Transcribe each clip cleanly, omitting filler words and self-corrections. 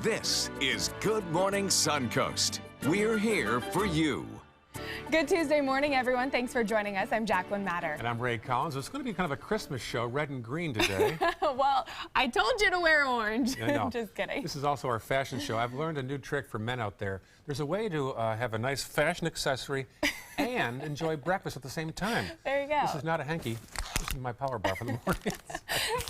This is Good Morning Suncoast. We're here for you. Good Tuesday morning, everyone. Thanks for joining us. I'm Jacqueline Matter. And I'm Ray Collins. It's going to be kind of a Christmas show, red and green today. Well, I told you to wear orange. I know. Just kidding. This is also our fashion show. I've learned a new trick for men out there. There's a way to have a nice fashion accessory and enjoy breakfast at the same time. There you go. This is not a hanky. This is my power bar for the morning.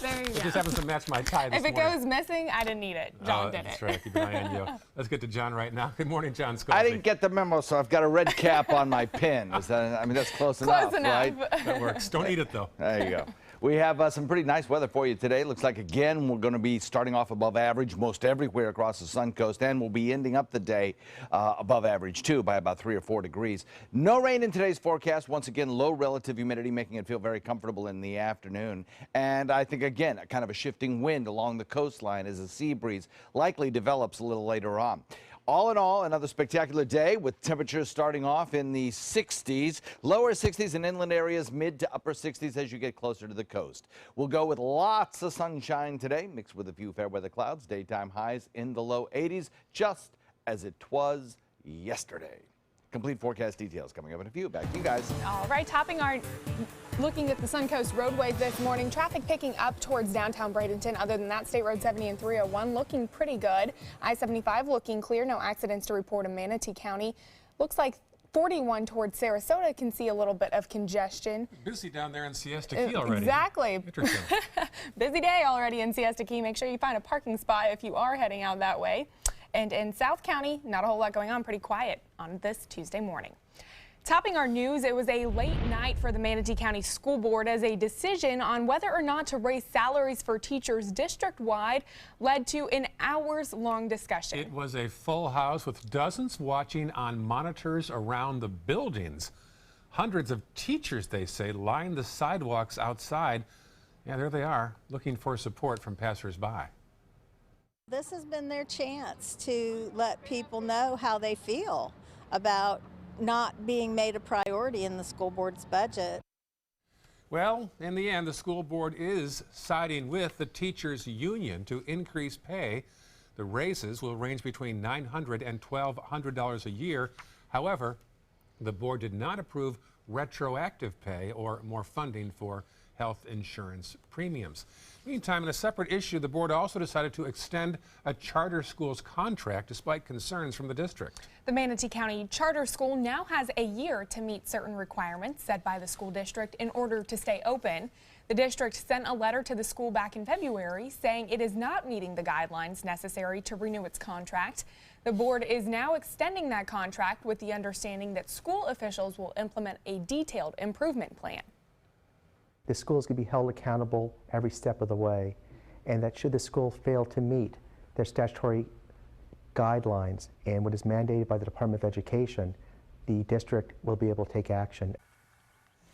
There you go. It just happens to match my tie this morning. If it goes missing, I didn't need it. John did it. That's right. Keep an eye on you. Let's get to John right now. Good morning, John Scalzi. I didn't get the memo, so I've got a red cap on my pin. Is that, I mean, that's close enough, right? That works. Don't eat it, though. There you go. We have some pretty nice weather for you today. Looks like, again, we're going to be starting off above average most everywhere across the Suncoast, and we'll be ending up the day above average, too, by about 3 or 4 degrees. No rain in today's forecast. Once again, low relative humidity, making it feel very comfortable in the afternoon. And I think, again, a kind of a shifting wind along the coastline as a sea breeze likely develops a little later on. All in all, another spectacular day with temperatures starting off in the 60s, lower 60s in inland areas, mid to upper 60s as you get closer to the coast. We'll go with lots of sunshine today, mixed with a few fair weather clouds. Daytime highs in the low 80s, just as it was yesterday. Complete forecast details coming up in a few. Back to you guys. All right, looking at the Suncoast roadways this morning, traffic picking up towards downtown Bradenton. Other than that, State Road 70 and 301 looking pretty good. I-75 looking clear. No accidents to report in Manatee County. Looks like 41 towards Sarasota can see a little bit of congestion. Busy down there in Siesta Key already. Exactly. Interesting. Busy day already in Siesta Key. Make sure you find a parking spot if you are heading out that way. And in South County, not a whole lot going on. Pretty quiet on this Tuesday morning. Topping our news, it was a late night for the Manatee County School Board as a decision on whether or not to raise salaries for teachers district-wide led to an hours-long discussion. It was a full house with dozens watching on monitors around the buildings. Hundreds of teachers, they say, lined the sidewalks outside. Yeah, there they are, looking for support from passers-by. This has been their chance to let people know how they feel about not being made a priority in the school board's budget. Well, in the end, the school board is siding with the teachers' union to increase pay. The raises will range between $900 and $1,200 a year. However, the board did not approve retroactive pay or more funding for health insurance premiums. Meantime, in a separate issue, the board also decided to extend a charter school's contract despite concerns from the district. The Manatee County Charter School now has a year to meet certain requirements set by the school district in order to stay open. The district sent a letter to the school back in February saying it is not meeting the guidelines necessary to renew its contract. The board is now extending that contract with the understanding that school officials will implement a detailed improvement plan. The schools can be held accountable every step of the way, and that should the school fail to meet their statutory guidelines and what is mandated by the Department of Education, the district will be able to take action.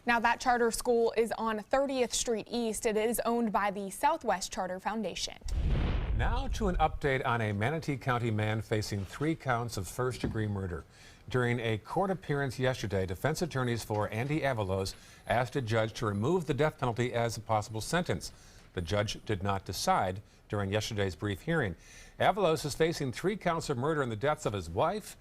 Now, that charter school is on 30th Street East. It is owned by the Southwest Charter Foundation. Now to an update on a Manatee County man facing 3 counts of first-degree murder. During a court appearance yesterday, defense attorneys for Andy Avalos asked a judge to remove the death penalty as a possible sentence. The judge did not decide during yesterday's brief hearing. Avalos is facing 3 counts of murder in the deaths of his wife's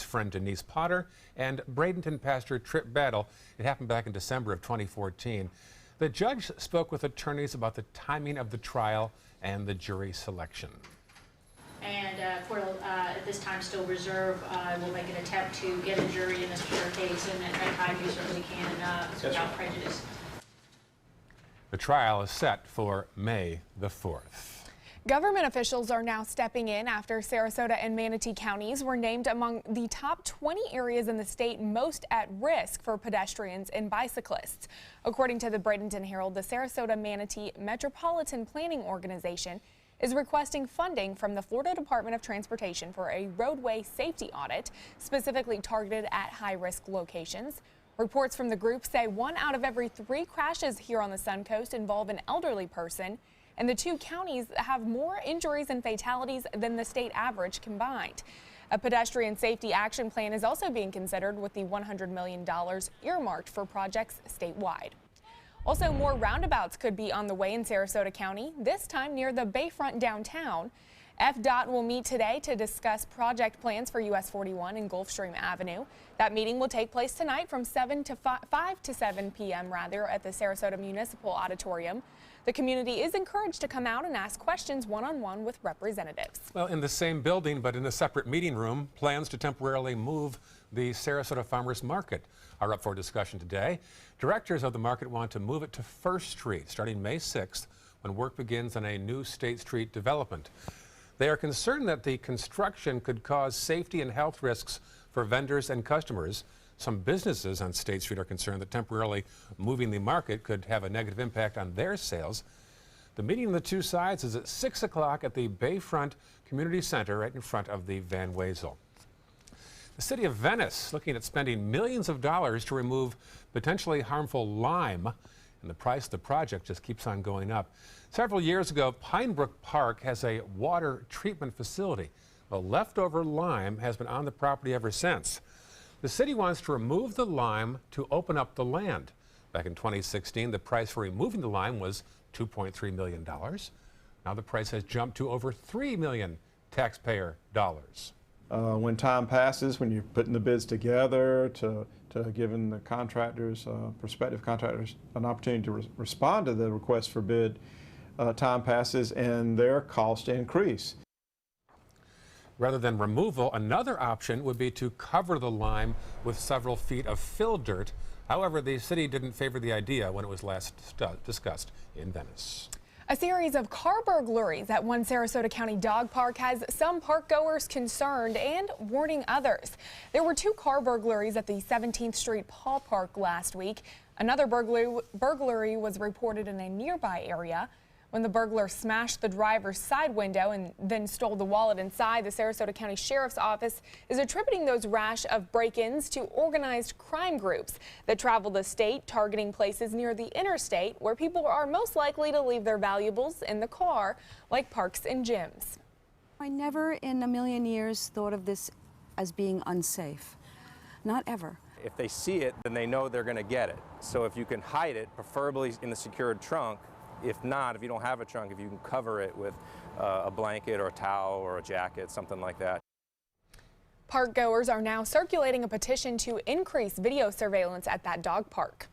friend Denise Potter, and Bradenton pastor Trip Battle. It happened back in December of 2014. The judge spoke with attorneys about the timing of the trial and the jury selection. And court at this time still reserve. We'll make an attempt to get a jury in this particular case, and at that time you certainly can without prejudice. The trial is set for May the 4th. Government officials are now stepping in after Sarasota and Manatee counties were named among the top 20 areas in the state most at risk for pedestrians and bicyclists. According to the Bradenton Herald, the Sarasota Manatee Metropolitan Planning Organization is requesting funding from the Florida Department of Transportation for a roadway safety audit specifically targeted at high-risk locations. Reports from the group say 1 out of every 3 crashes here on the Suncoast involve an elderly person, and the 2 counties have more injuries and fatalities than the state average combined. A pedestrian safety action plan is also being considered with the $100 million earmarked for projects statewide. Also, more roundabouts could be on the way in Sarasota County, this time near the Bayfront downtown. FDOT will meet today to discuss project plans for US 41 and Gulfstream Avenue. That meeting will take place tonight from 5 to 7 p.m. at the Sarasota Municipal Auditorium. The community is encouraged to come out and ask questions one-on-one with representatives. Well, in the same building but in a separate meeting room, plans to temporarily move the Sarasota Farmers Market are up for discussion today. Directors of the market want to move it to First Street starting May 6th when work begins on a new State Street development. They are concerned that the construction could cause safety and health risks for vendors and customers. Some businesses on State Street are concerned that temporarily moving the market could have a negative impact on their sales. The meeting of the two sides is at 6 o'clock at the Bayfront Community Center right in front of the Van Wezel. The city of Venice looking at spending millions of dollars to remove potentially harmful lime, and the price of the project just keeps on going up. Several years ago, Pinebrook Park has a water treatment facility. Well, leftover lime has been on the property ever since. The city wants to remove the lime to open up the land. Back in 2016, the price for removing the lime was $2.3 million. Now the price has jumped to over $3 million taxpayer dollars. When time passes, when you're putting the bids together to giving the contractors, prospective contractors, an opportunity to respond to the request for bid, time passes and their costs increase. Rather than removal, another option would be to cover the lime with several feet of fill dirt. However, the city didn't favor the idea when it was last discussed in Venice. A series of car burglaries at one Sarasota County dog park has some park goers concerned and warning others. There were 2 car burglaries at the 17th Street Paul Park last week. Another burglary was reported in a nearby area. When the burglar smashed the driver's side window and then stole the wallet inside, the Sarasota County Sheriff's Office is attributing those rash of break-ins to organized crime groups that travel the state, targeting places near the interstate where people are most likely to leave their valuables in the car, like parks and gyms. I never in a million years thought of this as being unsafe. Not ever. If they see it, then they know they're going to get it. So if you can hide it, preferably in the secured trunk. If not, if you don't have a trunk, if you can cover it with a blanket or a towel or a jacket, something like that. Park goers are now circulating a petition to increase video surveillance at that dog park.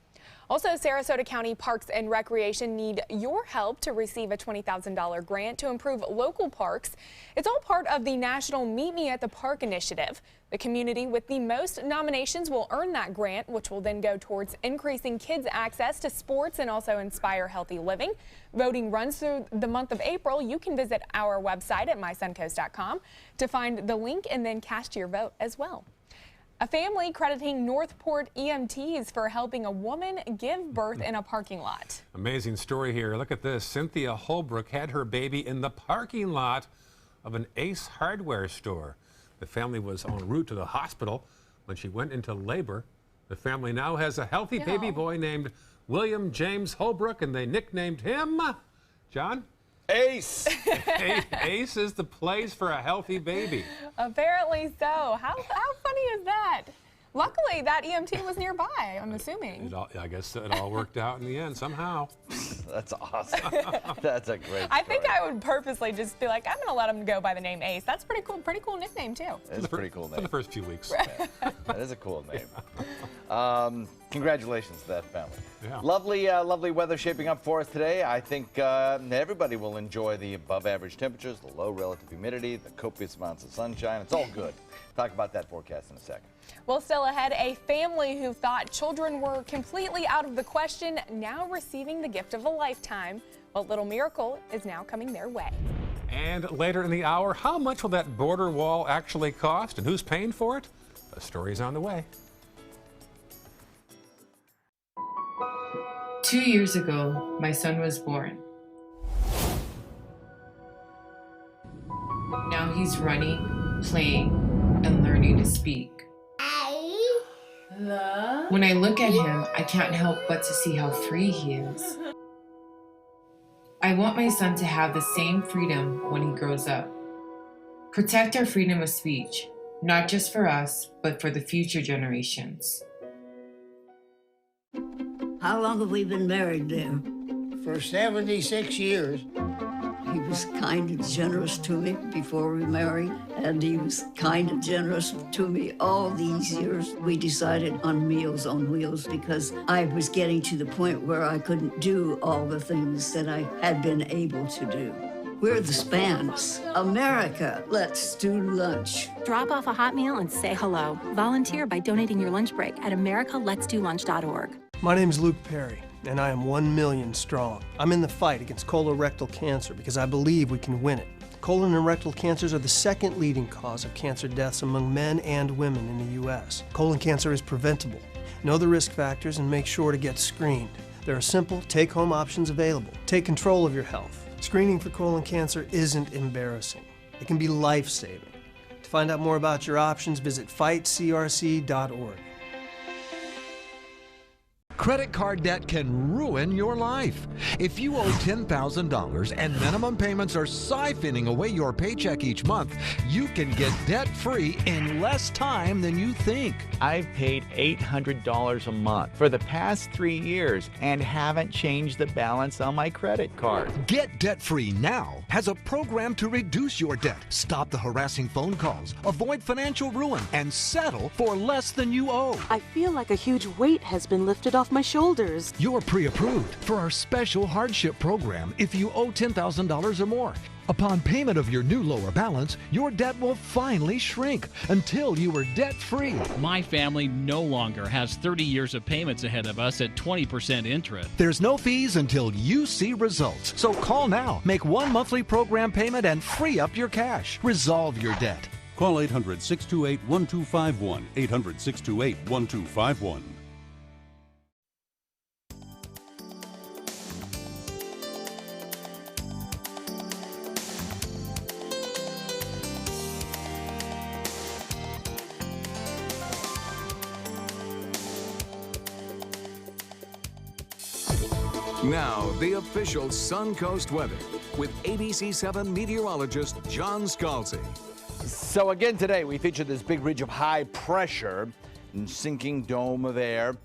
Also, Sarasota County Parks and Recreation need your help to receive a $20,000 grant to improve local parks. It's all part of the National Meet Me at the Park initiative. The community with the most nominations will earn that grant, which will then go towards increasing kids' access to sports and also inspire healthy living. Voting runs through the month of April. You can visit our website at mysuncoast.com to find the link and then cast your vote as well. A family crediting Northport EMTs for helping a woman give birth in a parking lot. Amazing story here. Look at this. Cynthia Holbrook had her baby in the parking lot of an Ace hardware store. The family was en route to the hospital when she went into labor. The family now has a healthy baby boy named William James Holbrook, and they nicknamed him, John? Ace. Ace is the place for a healthy baby. Apparently so. How funny is that? Luckily, that EMT was nearby, I'm assuming. I guess it all worked out in the end somehow. That's awesome. That's a great story. I think I would purposely just be like, I'm going to let him go by the name Ace. That's pretty cool nickname, too. It's a pretty cool name. For the first few weeks. Yeah, that is a cool name. Congratulations to that family. Yeah. Lovely weather shaping up for us today. I think everybody will enjoy the above average temperatures, the low relative humidity, the copious amounts of sunshine. It's all good. Talk about that forecast in a second. Well, still ahead, a family who thought children were completely out of the question now receiving the gift of a lifetime. What little miracle is now coming their way? And later in the hour, how much will that border wall actually cost and who's paying for it? The story's on the way. 2 years ago, my son was born. Now he's running, playing, and learning to speak. When I look at him, I can't help but to see how free he is. I want my son to have the same freedom when he grows up. Protect our freedom of speech, not just for us, but for the future generations. How long have we been married, then? For 76 years. He was kind and generous to me before we married, and he was kind and generous to me all these years. We decided on Meals on Wheels because I was getting to the point where I couldn't do all the things that I had been able to do. We're the Spans. America, let's do lunch. Drop off a hot meal and say hello. Volunteer by donating your lunch break at americaletsdolunch.org. My name's Luke Perry, and I am 1 million strong. I'm in the fight against colorectal cancer because I believe we can win it. Colon and rectal cancers are the second leading cause of cancer deaths among men and women in the U.S. Colon cancer is preventable. Know the risk factors and make sure to get screened. There are simple, take-home options available. Take control of your health. Screening for colon cancer isn't embarrassing. It can be life-saving. To find out more about your options, visit fightcrc.org. Credit card debt can ruin your life. If you owe $10,000 and minimum payments are siphoning away your paycheck each month, you can get debt-free in less time than you think. I've paid $800 a month for the past 3 years and haven't changed the balance on my credit card. Get debt-free now has a program to reduce your debt, stop the harassing phone calls, avoid financial ruin, and settle for less than you owe. I feel like a huge weight has been lifted off my shoulders. You're pre-approved for our special hardship program if you owe $10,000 or more. Upon payment of your new lower balance, your debt will finally shrink until you are debt-free. My family no longer has 30 years of payments ahead of us at 20% interest. There's no fees until you see results. So call now, make one monthly program payment, and free up your cash. Resolve your debt. Call 800-628-1251, 800-628-1251. Now, the official Suncoast weather with ABC7 meteorologist John Scalzi. So again today, we feature this big ridge of high pressure and sinking dome of air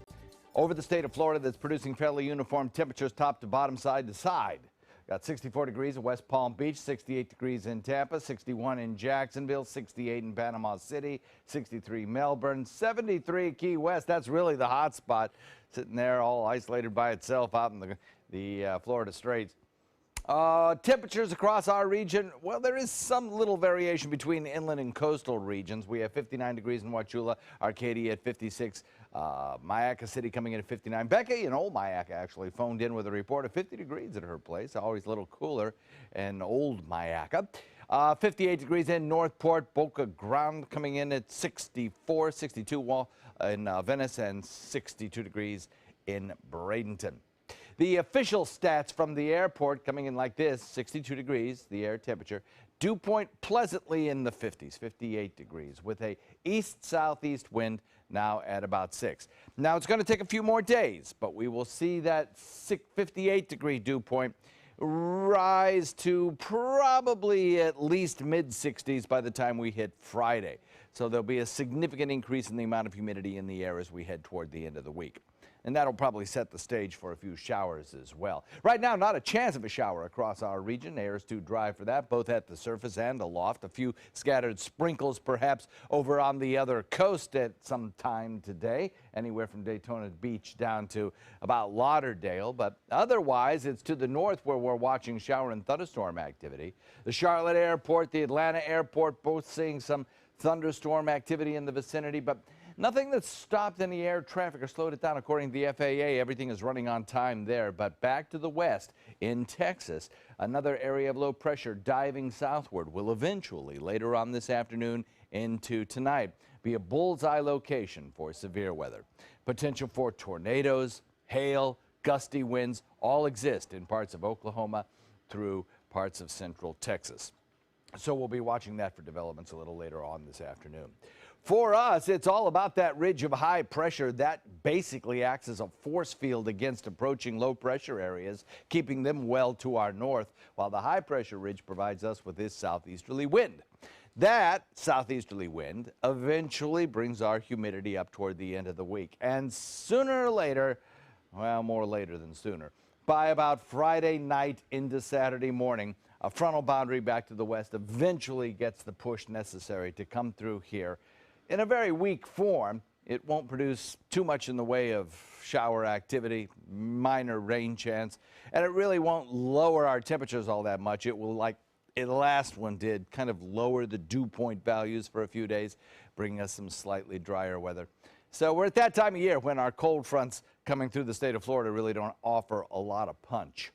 over the state of Florida that's producing fairly uniform temperatures top to bottom, side to side. Got 64 degrees at West Palm Beach, 68 degrees in Tampa, 61 in Jacksonville, 68 in Panama City, 63 Melbourne, 73 Key West. That's really the hot spot, sitting there all isolated by itself out in the Florida Straits. Temperatures across our region, well, there is some little variation between inland and coastal regions. We have 59 degrees in Wauchula, Arcadia at 56, Mayaca City coming in at 59. Becky in Old Mayaca actually phoned in with a report of 50 degrees at her place, always a little cooler in Old Mayaca. 58 degrees in Northport, Boca Grande coming in at 64, 62 in Venice, and 62 degrees in Bradenton. The official stats from the airport coming in like this: 62 degrees, the air temperature. Dew point pleasantly in the 50s, 58 degrees, with a east-southeast wind now at about 6. Now, it's going to take a few more days, but we will see that 58-degree dew point rise to probably at least mid-60s by the time we hit Friday. So there'll be a significant increase in the amount of humidity in the air as we head toward the end of the week. And that'll probably set the stage for a few showers as well. Right now, not a chance of a shower across our region. Air is too dry for that, both at the surface and aloft. A few scattered sprinkles perhaps over on the other coast at some time today, anywhere from Daytona Beach down to about Lauderdale. But otherwise, it's to the north where we're watching shower and thunderstorm activity. The Charlotte Airport, the Atlanta Airport, both seeing some thunderstorm activity in the vicinity, but nothing that's stopped any air traffic or slowed it down. According to the FAA, everything is running on time there. But back to the west in Texas, another area of low pressure diving southward will eventually, later on this afternoon into tonight, be a bullseye location for severe weather. Potential for tornadoes, hail, gusty winds all exist in parts of Oklahoma through parts of central Texas. So we'll be watching that for developments a little later on this afternoon. For us, it's all about that ridge of high pressure that basically acts as a force field against approaching low pressure areas, keeping them well to our north, while the high pressure ridge provides us with this southeasterly wind. That southeasterly wind eventually brings our humidity up toward the end of the week. And sooner or later, well, more later than sooner, by about Friday night into Saturday morning, a frontal boundary back to the west eventually gets the push necessary to come through here. In a very weak form, it won't produce too much in the way of shower activity, minor rain chance, and it really won't lower our temperatures all that much. It will, like the last one did, kind of lower the dew point values for a few days, bringing us some slightly drier weather. So we're at that time of year when our cold fronts coming through the state of Florida really don't offer a lot of punch.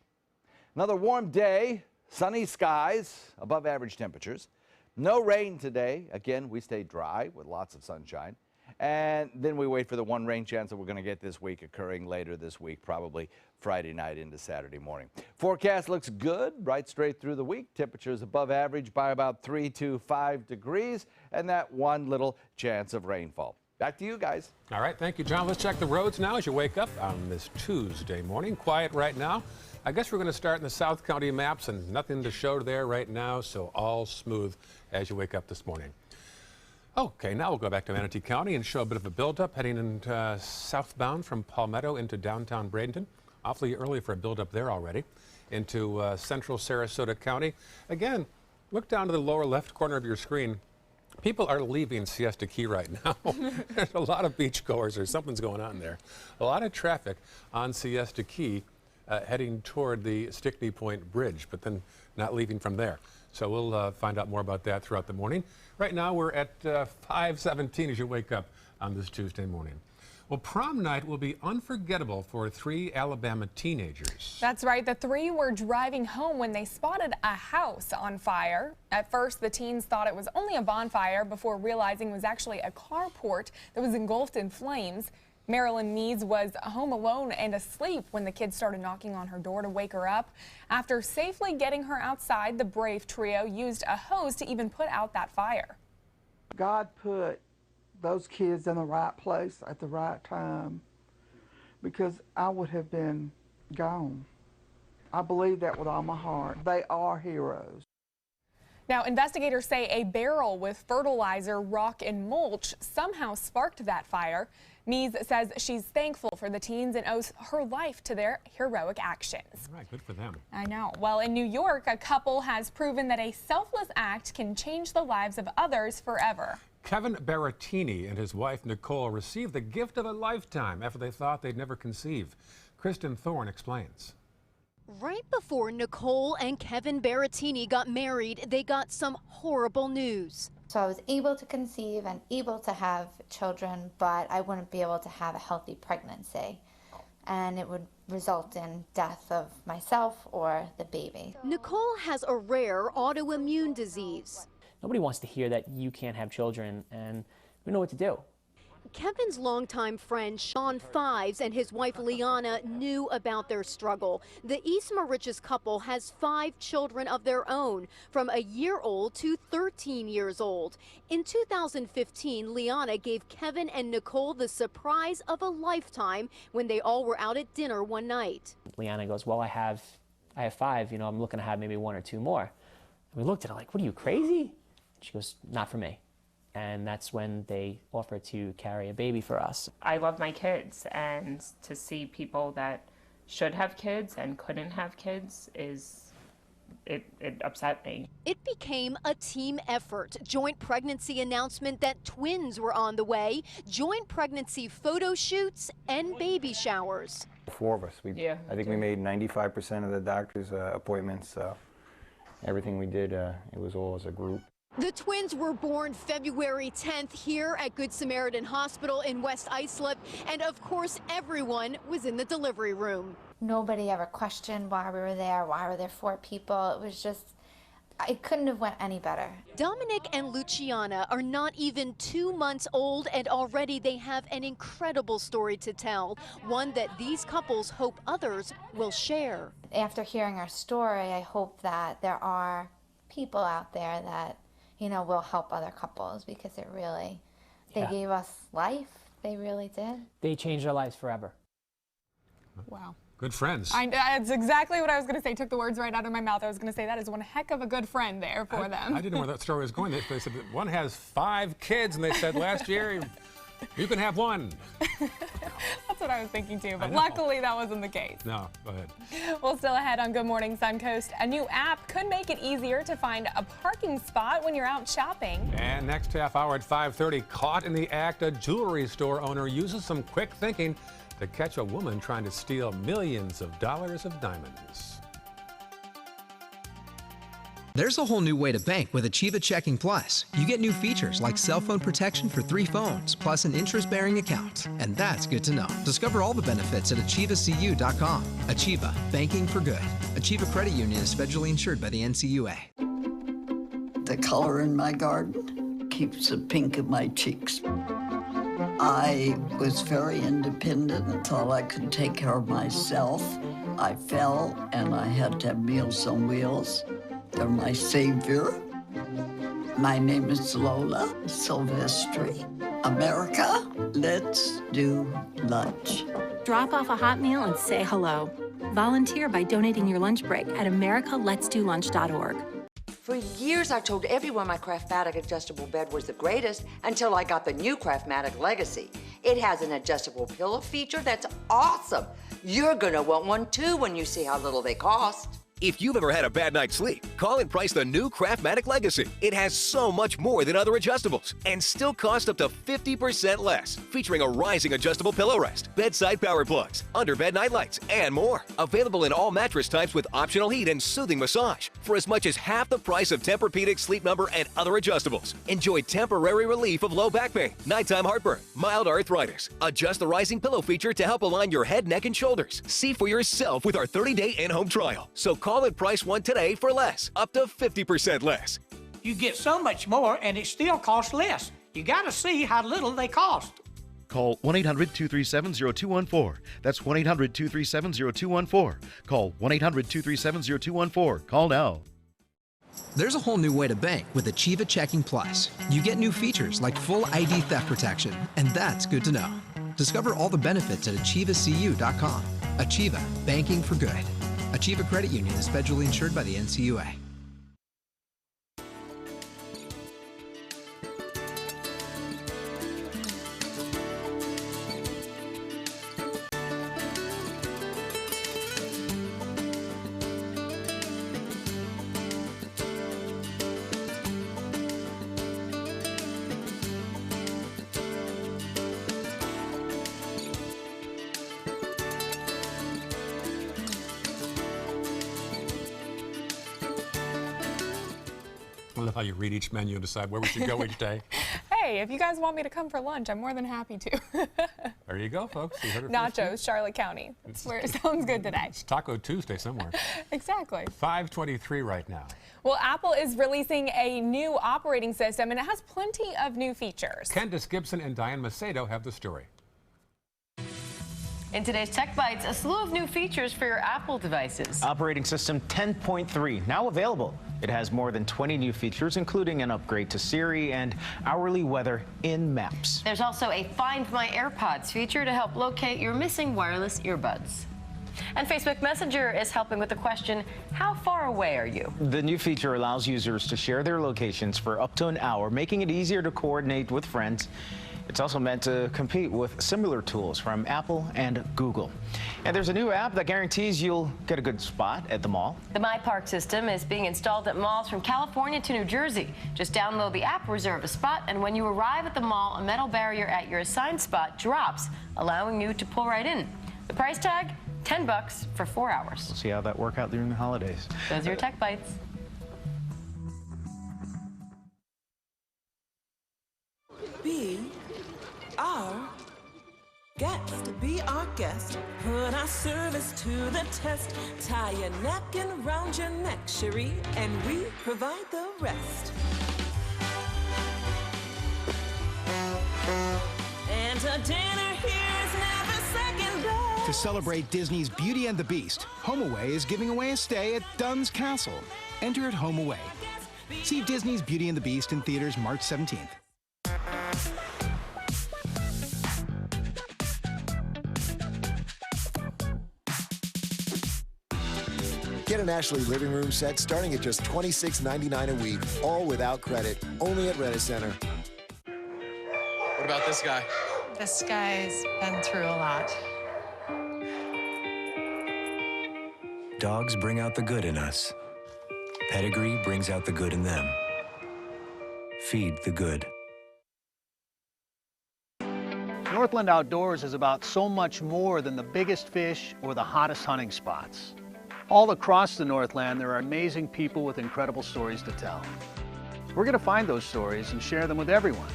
Another warm day, sunny skies, above average temperatures. No rain today. Again, we stay dry with lots of sunshine. And then we wait for the one rain chance that we're going to get this week occurring later this week, probably Friday night into Saturday morning. Forecast looks good right straight through the week. Temperatures above average by about 3 to 5 degrees, and that one little chance of rainfall. Back to you guys. All right, thank you, John. Let's check the roads now as you wake up on this Tuesday morning. Quiet right now. I guess we're going to start in the South County maps, and nothing to show there right now, so all smooth as you wake up this morning. Okay, now we'll go back to Manatee County and show a bit of a buildup heading into southbound from Palmetto into downtown Bradenton. Awfully early for a buildup there already. Into central Sarasota County. Again, look down to the lower left corner of your screen. People are leaving Siesta Key right now. There's a lot of beachgoers, or something's going on there. A lot of traffic on Siesta Key heading toward the Stickney Point Bridge, but then not leaving from there. So we'll find out more about that throughout the morning. Right now we're at 5:17 as you wake up on this Tuesday morning. Well, prom night will be unforgettable for 3 Alabama teenagers. That's right. The 3 were driving home when they spotted a house on fire. At first, the teens thought it was only a bonfire before realizing it was actually a carport that was engulfed in flames. Marilyn Mees was home alone and asleep when the kids started knocking on her door to wake her up. After safely getting her outside, the brave trio used a hose to even put out that fire. God put those kids in the right place at the right time, because I would have been gone. I believe that with all my heart. They are heroes. Now, investigators say a barrel with fertilizer, rock, and mulch somehow sparked that fire. Mees says she's thankful for the teens and owes her life to their heroic actions. All right, good for them. I know. Well, in New York, a couple has proven that a selfless act can change the lives of others forever. Kevin Berrettini and his wife Nicole received the gift of a lifetime after they thought they'd never conceive. Kristen Thorne explains. Right before Nicole and Kevin Berrettini got married, they got some horrible news. So I was able to conceive and able to have children, but I wouldn't be able to have a healthy pregnancy. And it would result in death of myself or the baby. Nicole has a rare autoimmune disease. Nobody wants to hear that you can't have children, and we know what to do. Kevin's longtime friend Sean Fives and his wife Liana knew about their struggle. The East Mauritius couple has 5 children of their own, from a year-old to 13 years old. In 2015, Liana gave Kevin and Nicole the surprise of a lifetime when they all were out at dinner one night. Liana goes, well, I have 5, I'm looking to have maybe 1 or 2 more. And we looked at her like, what are you, crazy? She goes, not for me. And that's when they offered to carry a baby for us. I love my kids, and to see people that should have kids and couldn't have kids it upset me. It became a team effort. Joint pregnancy announcement that twins were on the way, joint pregnancy photo shoots, and baby showers. 4 of us. I think we made 95% of the doctor's appointments. So everything we did, it was all as a group. The twins were born February 10th here at Good Samaritan Hospital in West Islip, and of course everyone was in the delivery room. Nobody ever questioned why we were there, why were there 4 people. It was just, it couldn't have went any better. Dominic and Luciana are not even 2 months old, and already they have an incredible story to tell, one that these couples hope others will share. After hearing our story, I hope that there are people out there that will help other couples, because they gave us life. They really did. They changed our lives forever. Wow. Good friends. That's exactly what I was going to say. Took the words right out of my mouth. I was going to say that is one heck of a good friend there for them. I didn't know where that story was going. They said that one has 5 kids, and they said last year you can have 1. That's what I was thinking too, but luckily that wasn't the case. No, go ahead. Well, still ahead on Good Morning Suncoast, a new app could make it easier to find a parking spot when you're out shopping. And next half hour at 5:30, caught in the act, a jewelry store owner uses some quick thinking to catch a woman trying to steal millions of dollars of diamonds. There's a whole new way to bank with Achieva Checking Plus. You get new features like cell phone protection for 3 phones, plus an interest-bearing account. And that's good to know. Discover all the benefits at AchievaCU.com. Achieva, banking for good. Achieva Credit Union is federally insured by the NCUA. The color in my garden keeps the pink in my cheeks. I was very independent and thought I could take care of myself. I fell and I had to have Meals on Wheels. They're my savior. My name is Lola Silvestri. America, let's do lunch. Drop off a hot meal and say hello. Volunteer by donating your lunch break at americaletsdolunch.org. For years, I told everyone my Craftmatic adjustable bed was the greatest until I got the new Craftmatic Legacy. It has an adjustable pillow feature that's awesome. You're gonna want one too when you see how little they cost. If you've ever had a bad night's sleep, call and price the new Craftmatic Legacy. It has so much more than other adjustables and still costs up to 50% less, featuring a rising adjustable pillow rest, bedside power plugs, underbed night lights, and more. Available in all mattress types with optional heat and soothing massage for as much as half the price of Tempur-Pedic, Sleep Number, and other adjustables. Enjoy temporary relief of low back pain, nighttime heartburn, mild arthritis. Adjust the rising pillow feature to help align your head, neck, and shoulders. See for yourself with our 30-day in-home trial. So call and price one today for less, up to 50% less. You get so much more and it still costs less. You gotta see how little they cost. Call 1-800-237-0214. That's 1-800-237-0214. Call 1-800-237-0214. Call now. There's a whole new way to bank with Achieva Checking Plus. You get new features like full ID theft protection, and that's good to know. Discover all the benefits at AchievaCU.com. Achieva, banking for good. Achieva Credit Union is federally insured by the NCUA. I love how you read each menu and decide where we should go each day. Hey, if you guys want me to come for lunch, I'm more than happy to. There you go, folks. You heard it Nachos, Charlotte County. That's where it sounds good today. It's Taco Tuesday somewhere. Exactly. 5:23 right now. Well, Apple is releasing a new operating system, and it has plenty of new features. Candace Gibson and Diane Macedo have the story. In today's Tech Bites, a slew of new features for your Apple devices. Operating System 10.3, now available. It has more than 20 new features, including an upgrade to Siri and hourly weather in Maps. There's also a Find My AirPods feature to help locate your missing wireless earbuds. And Facebook Messenger is helping with the question, how far away are you? The new feature allows users to share their locations for up to an hour, making it easier to coordinate with friends. It's also meant to compete with similar tools from Apple and Google. And there's a new app that guarantees you'll get a good spot at the mall. The My Park system is being installed at malls from California to New Jersey. Just download the app, reserve a spot, and when you arrive at the mall, a metal barrier at your assigned spot drops, allowing you to pull right in. The price tag, $10 for 4 hours. We'll see how that works out during the holidays. Those are your Tech Bites. Be our guest, be our guest. Put our service to the test. Tie a napkin around your neck, cherie, and we provide the rest. And a dinner here is never second best. To celebrate Disney's Beauty and the Beast, HomeAway is giving away a stay at Dunn's Castle. Enter at HomeAway. See Disney's Beauty and the Beast in theaters March 17th. Get an Ashley living room set starting at just $26.99 a week, all without credit, only at Rent-A-Center. What about this guy? This guy's been through a lot. Dogs bring out the good in us. Pedigree brings out the good in them. Feed the good. Northland Outdoors is about so much more than the biggest fish or the hottest hunting spots. All across the Northland, there are amazing people with incredible stories to tell. We're going to find those stories and share them with everyone.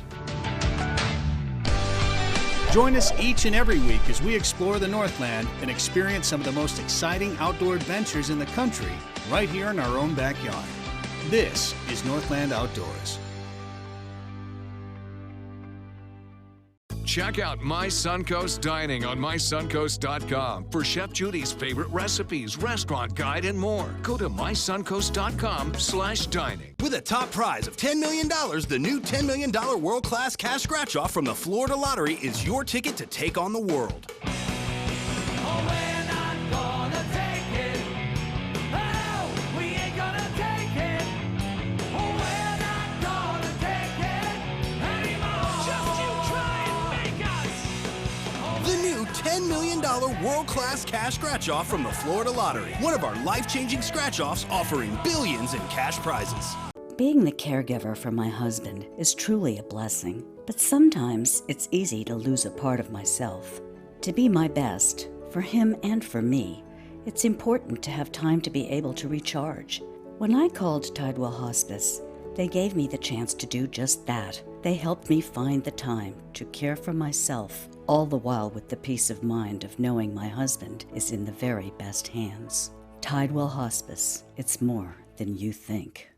Join us each and every week as we explore the Northland and experience some of the most exciting outdoor adventures in the country right here in our own backyard. This is Northland Outdoors. Check out My Suncoast Dining on mysuncoast.com for Chef Judy's favorite recipes, restaurant guide, and more. Go to mysuncoast.com/dining. With a top prize of $10 million, the new $10 million world-class cash scratch-off from the Florida Lottery is your ticket to take on the world. $10 million world-class cash scratch-off from the Florida Lottery. One of our life-changing scratch-offs offering billions in cash prizes. Being the caregiver for my husband is truly a blessing, but sometimes it's easy to lose a part of myself. To be my best, for him and for me, it's important to have time to be able to recharge. When I called Tidewell Hospice, they gave me the chance to do just that. They helped me find the time to care for myself, all the while with the peace of mind of knowing my husband is in the very best hands. Tidewell Hospice, it's more than you think.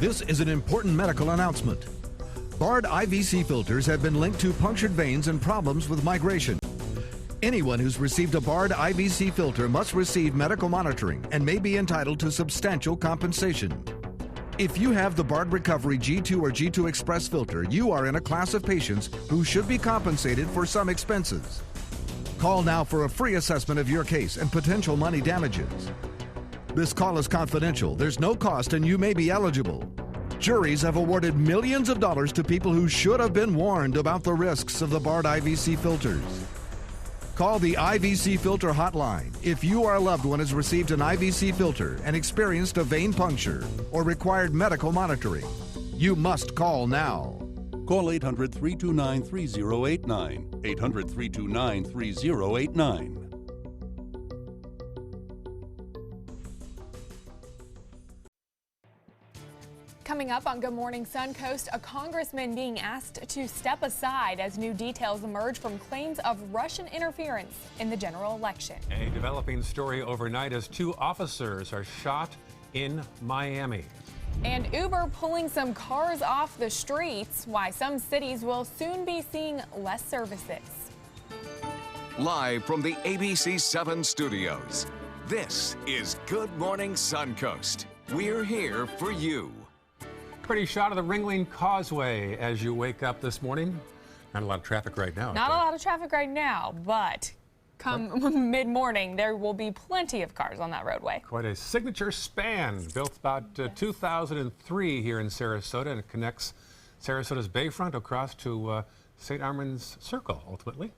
This is an important medical announcement. Bard IVC filters have been linked to punctured veins and problems with migration. Anyone who's received a Bard IVC filter must receive medical monitoring and may be entitled to substantial compensation. If you have the Bard Recovery G2 or G2 Express filter, you are in a class of patients who should be compensated for some expenses. Call now for a free assessment of your case and potential money damages. This call is confidential. There's no cost and you may be eligible. Juries have awarded millions of dollars to people who should have been warned about the risks of the Bard IVC filters. Call the IVC Filter Hotline if you or a loved one has received an IVC filter and experienced a vein puncture or required medical monitoring. You must call now. Call 800-329-3089. 800-329-3089. Coming up on Good Morning Suncoast, a congressman being asked to step aside as new details emerge from claims of Russian interference in the general election. A developing story overnight as 2 officers are shot in Miami. And Uber pulling some cars off the streets, why some cities will soon be seeing less services. Live from the ABC 7 studios, this is Good Morning Suncoast. We're here for you. Pretty shot of the Ringling Causeway as you wake up this morning. Not a lot of traffic right now. Not a lot of traffic right now, but come mid-morning, there will be plenty of cars on that roadway. Quite a signature span, built about 2003 here in Sarasota, and it connects Sarasota's Bayfront across to St. Armand's Circle, ultimately.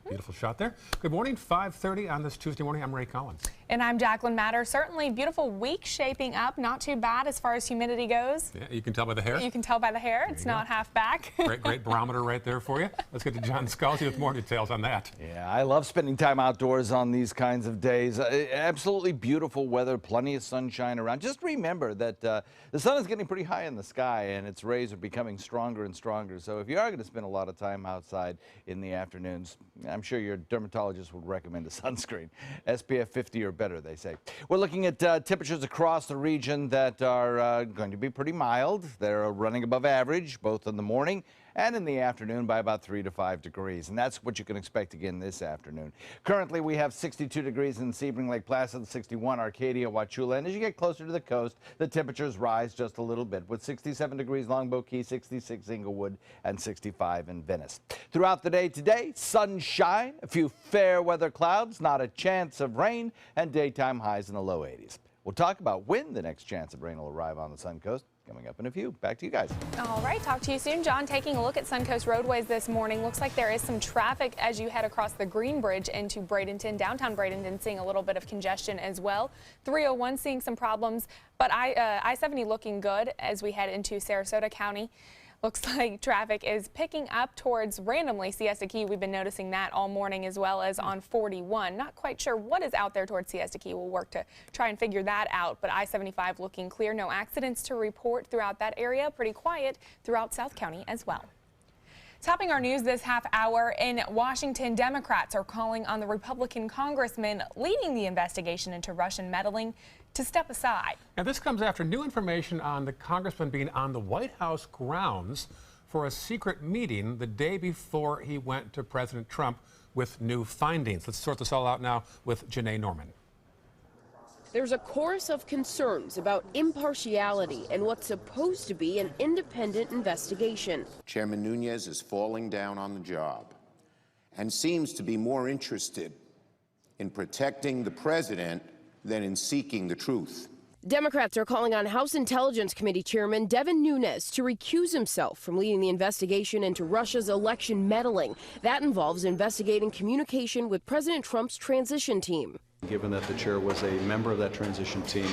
Beautiful shot there. Good morning, 5:30 on this Tuesday morning. I'm Ray Collins. And I'm Jacqueline Matter. Certainly beautiful week shaping up. Not too bad as far as humidity goes. Yeah, you can tell by the hair. You can tell by the hair. It's not half back. Great barometer right there for you. Let's get to John Scalzi with more details on that. Yeah, I love spending time outdoors on these kinds of days. Absolutely beautiful weather, plenty of sunshine around. Just remember that the sun is getting pretty high in the sky and its rays are becoming stronger and stronger. So if you are going to spend a lot of time outside in the afternoons, I'm sure your dermatologist would recommend a sunscreen. SPF 50 or better, they say. We're looking at temperatures across the region that are going to be pretty mild. They're running above average, both in the morning and in the afternoon by about 3 to 5 degrees. And that's what you can expect again this afternoon. Currently, we have 62 degrees in Sebring, Lake Placid, 61 Arcadia, Wauchula. And as you get closer to the coast, the temperatures rise just a little bit, with 67 degrees Longboat Key, 66 Inglewood, and 65 in Venice. Throughout the day today, sunshine, a few fair weather clouds, not a chance of rain, and daytime highs in the low 80s. We'll talk about when the next chance of rain will arrive on the Suncoast coming up in a few. Back to you guys. All right, talk to you soon. John, taking a look at Suncoast roadways this morning. Looks like there is some traffic as you head across the Green Bridge into Bradenton. Downtown Bradenton seeing a little bit of congestion as well. 301 seeing some problems, but I-70 looking good as we head into Sarasota County. Looks like traffic is picking up towards randomly Siesta Key. We've been noticing that all morning, as well as on 41. Not quite sure what is out there towards Siesta Key. We'll work to try and figure that out. But I-75 looking clear. No accidents to report throughout that area. Pretty quiet throughout South County as well. Topping our news this half hour, in Washington, Democrats are calling on the Republican congressman leading the investigation into Russian meddling to step aside. Now, this comes after new information on the congressman being on the White House grounds for a secret meeting the day before he went to President Trump with new findings. Let's sort this all out now with Janae Norman. There's a chorus of concerns about impartiality and what's supposed to be an independent investigation. Chairman Nunes is falling down on the job and seems to be more interested in protecting the president than in seeking the truth. Democrats are calling on House Intelligence Committee Chairman Devin Nunes to recuse himself from leading the investigation into Russia's election meddling. That involves investigating communication with President Trump's transition team. Given that the chair was a member of that transition team,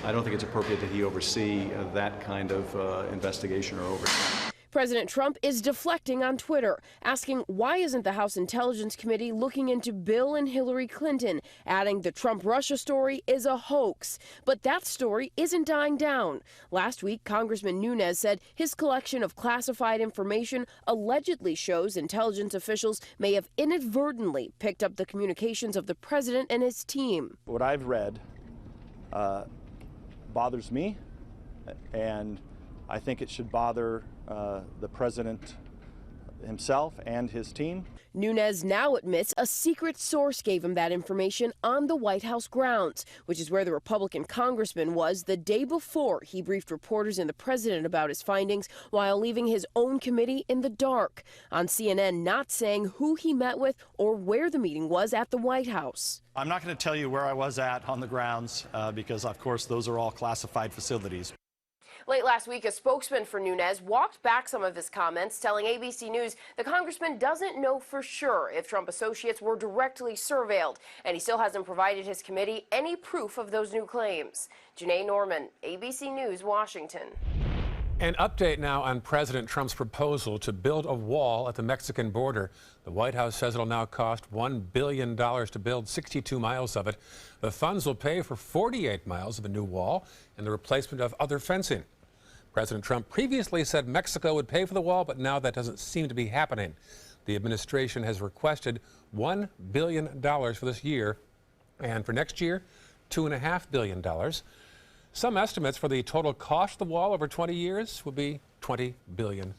I don't think it's appropriate that he oversee that kind of investigation or oversight. President Trump is deflecting on Twitter, asking why isn't the House Intelligence Committee looking into Bill and Hillary Clinton, adding the Trump-Russia story is a hoax. But that story isn't dying down. Last week, Congressman Nunes said his collection of classified information allegedly shows intelligence officials may have inadvertently picked up the communications of the president and his team. What I've read bothers me, and I think it should bother the president himself and his team. Nunes now admits a secret source gave him that information on the White House grounds, which is where the Republican congressman was the day before he briefed reporters and the president about his findings while leaving his own committee in the dark. On CNN, not saying who he met with or where the meeting was at the White House. I'm not going to tell you where I was at on the grounds because, of course, those are all classified facilities. Late last week, a spokesman for Nunes walked back some of his comments, telling ABC News the congressman doesn't know for sure if Trump associates were directly surveilled, and he still hasn't provided his committee any proof of those new claims. Janae Norman, ABC News, Washington. An update now on President Trump's proposal to build a wall at the Mexican border. The White House says it'll now cost $1 billion to build 62 miles of it. The funds will pay for 48 miles of a new wall and the replacement of other fencing. President Trump previously said Mexico would pay for the wall, but now that doesn't seem to be happening. The administration has requested $1 billion for this year, and for next year, $2.5 billion. Some estimates for the total cost of the wall over 20 years would be $20 billion.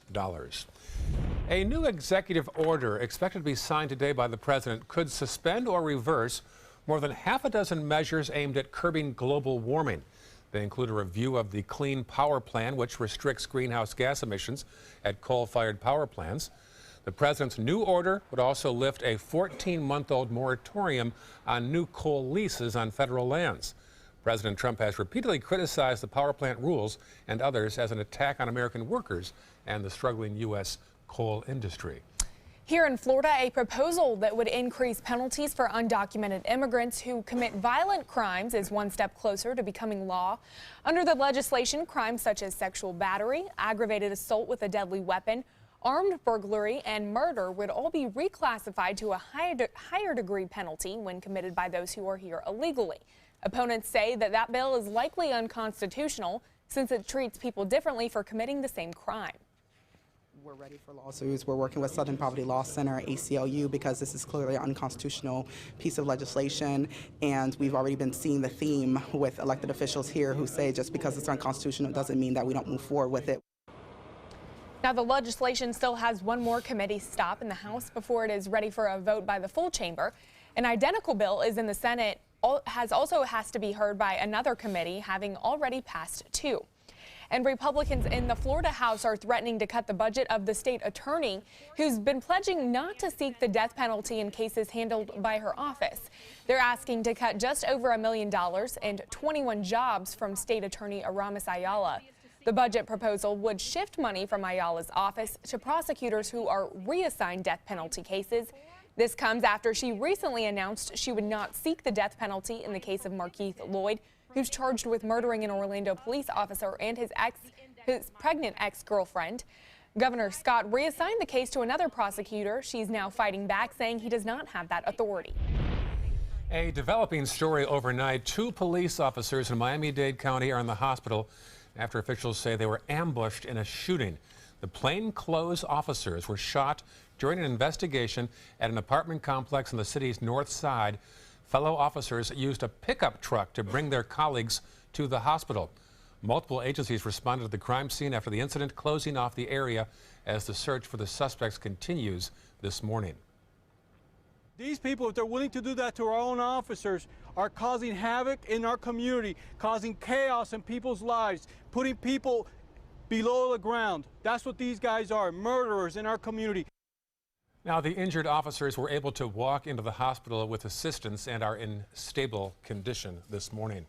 A new executive order expected to be signed today by the president could suspend or reverse more than half a dozen measures aimed at curbing global warming. They include a review of the Clean Power Plan, which restricts greenhouse gas emissions at coal-fired power plants. The president's new order would also lift a 14-month-old moratorium on new coal leases on federal lands. President Trump has repeatedly criticized the power plant rules and others as an attack on American workers and the struggling U.S. coal industry. Here in Florida, a proposal that would increase penalties for undocumented immigrants who commit violent crimes is one step closer to becoming law. Under the legislation, crimes such as sexual battery, aggravated assault with a deadly weapon, armed burglary, and murder would all be reclassified to a higher degree penalty when committed by those who are here illegally. Opponents say that that bill is likely unconstitutional since it treats people differently for committing the same crime. We're ready for lawsuits. We're working with Southern Poverty Law Center, ACLU, because this is clearly an unconstitutional piece of legislation, and we've already been seeing the theme with elected officials here who say just because it's unconstitutional doesn't mean that we don't move forward with it. Now, the legislation still has one more committee stop in the House before it is ready for a vote by the full chamber. An identical bill is in the Senate, has to be heard by another committee, having already passed 2. And Republicans in the Florida House are threatening to cut the budget of the state attorney, who's been pledging not to seek the death penalty in cases handled by her office. They're asking to cut just over $1 million and 21 jobs from state attorney Aramis Ayala. The budget proposal would shift money from Ayala's office to prosecutors who are reassigned death penalty cases. This comes after she recently announced she would not seek the death penalty in the case of Markeith Lloyd, who's charged with murdering an Orlando police officer and his pregnant ex-girlfriend. Governor Scott reassigned the case to another prosecutor. She's now fighting back, saying he does not have that authority. A developing story overnight. 2 police officers in Miami-Dade County are in the hospital after officials say they were ambushed in a shooting. The plainclothes officers were shot during an investigation at an apartment complex on the city's north side. Fellow officers used a pickup truck to bring their colleagues to the hospital. Multiple agencies responded to the crime scene after the incident, closing off the area as the search for the suspects continues this morning. These people, if they're willing to do that to our own officers, are causing havoc in our community, causing chaos in people's lives, putting people below the ground. That's what these guys are, murderers in our community. Now, the injured officers were able to walk into the hospital with assistance and are in stable condition this morning.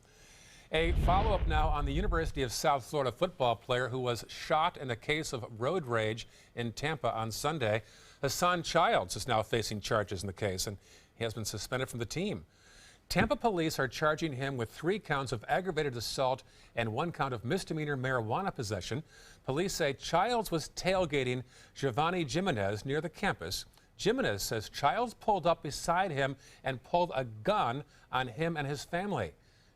A follow-up now on the University of South Florida football player who was shot in a case of road rage in Tampa on Sunday. Hassan Childs is now facing charges in the case, and he has been suspended from the team. Tampa police are charging him with 3 counts of aggravated assault and 1 count of misdemeanor marijuana possession. Police say Childs was tailgating Giovanni Jimenez near the campus. Jimenez says Childs pulled up beside him and pulled a gun on him and his family.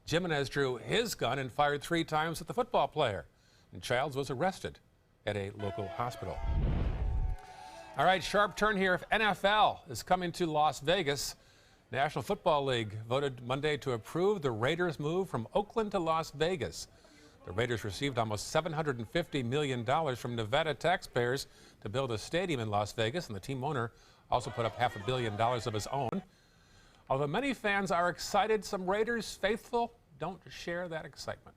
Jimenez drew his gun and fired 3 times at the football player, and Childs was arrested at a local hospital. All right, sharp turn here. NFL is coming to Las Vegas. National Football League voted Monday to approve the Raiders' move from Oakland to Las Vegas. The Raiders received almost $750 million from Nevada taxpayers to build a stadium in Las Vegas, and the team owner also put up $500 million of his own. Although many fans are excited, some Raiders faithful don't share that excitement.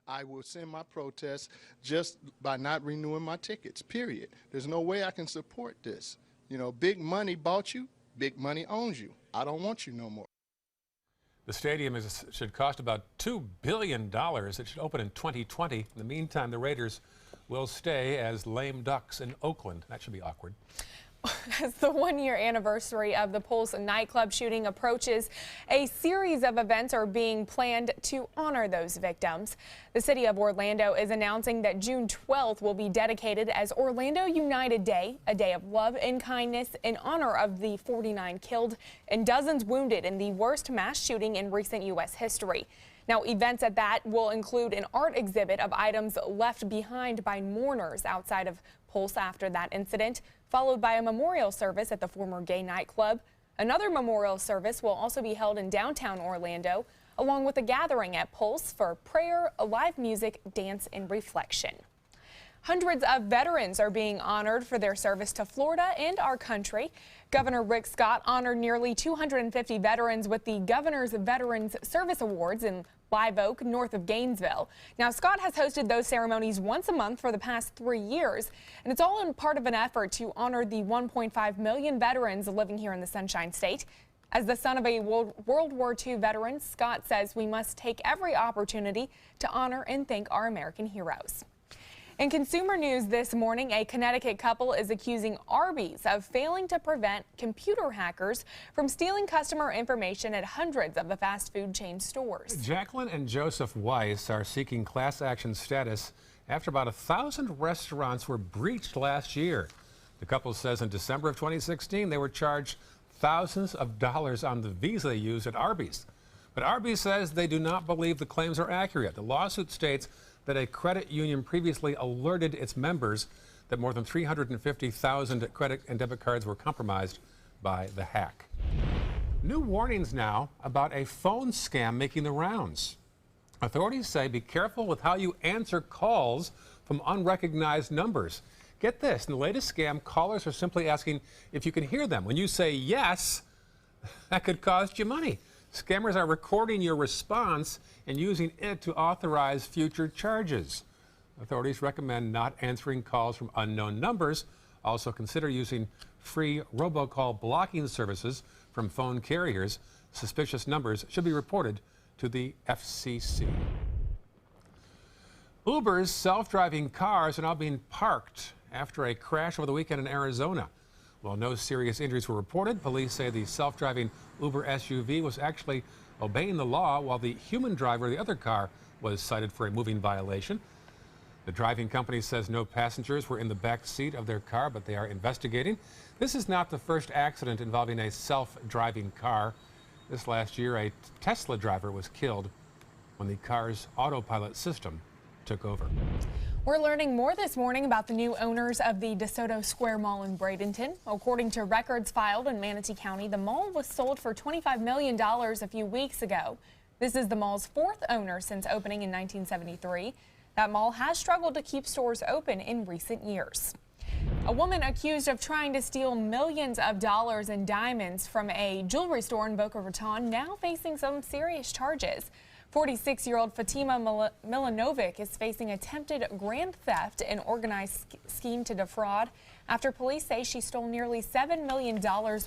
I will send my protest just by not renewing my tickets, period. There's no way I can support this. You know, big money bought you, big money owns you. I don't want you no more. The stadium should cost about $2 billion. It should open in 2020. In the meantime, the Raiders will stay as lame ducks in Oakland. That should be awkward. As the 1-year anniversary of the Pulse nightclub shooting approaches, a series of events are being planned to honor those victims. The city of Orlando is announcing that June 12th will be dedicated as Orlando United Day, a day of love and kindness in honor of the 49 killed and dozens wounded in the worst mass shooting in recent U.S. history. Now, events at that will include an art exhibit of items left behind by mourners outside of Pulse after that incident, followed by a memorial service at the former gay nightclub. Another memorial service will also be held in downtown Orlando, along with a gathering at Pulse for prayer, live music, dance, and reflection. Hundreds of veterans are being honored for their service to Florida and our country. Governor Rick Scott honored nearly 250 veterans with the Governor's Veterans Service Awards in Live Oak, north of Gainesville. Now, Scott has hosted those ceremonies once a month for the past 3 years, and it's all in part of an effort to honor the 1.5 million veterans living here in the Sunshine State. As the son of a World War II veteran, Scott says we must take every opportunity to honor and thank our American heroes. In consumer news this morning, a Connecticut couple is accusing Arby's of failing to prevent computer hackers from stealing customer information at hundreds of the fast food chain stores. Jacqueline and Joseph Weiss are seeking class action status after about 1,000 restaurants were breached last year. The couple says in December of 2016 they were charged thousands of dollars on the visa they used at Arby's. But Arby's says they do not believe the claims are accurate. The lawsuit states that a credit union previously alerted its members that more than 350,000 credit and debit cards were compromised by the hack. New warnings now about a phone scam making the rounds. Authorities say be careful with how you answer calls from unrecognized numbers. Get this, in the latest scam, callers are simply asking if you can hear them. When you say yes, that could cost you money. Scammers are recording your response and using it to authorize future charges. Authorities recommend not answering calls from unknown numbers. Also consider using free robocall blocking services from phone carriers. Suspicious numbers should be reported to the FCC. Uber's self-driving cars are now being parked after a crash over the weekend in Arizona. While no serious injuries were reported, police say the self-driving Uber SUV was actually obeying the law while the human driver of the other car was cited for a moving violation. The driving company says no passengers were in the back seat of their car, but they are investigating. This is not the first accident involving a self-driving car. This last year, a Tesla driver was killed when the car's autopilot system took over. We're learning more this morning about the new owners of the DeSoto Square Mall in Bradenton. According to records filed in Manatee County, the mall was sold for $25 million a few weeks ago. This is the mall's fourth owner since opening in 1973. That mall has struggled to keep stores open in recent years. A woman accused of trying to steal millions of dollars in diamonds from a jewelry store in Boca Raton now facing some serious charges. 46-year-old Fatima Milanovic is facing attempted grand theft and organized scheme to defraud after police say she stole nearly $7 million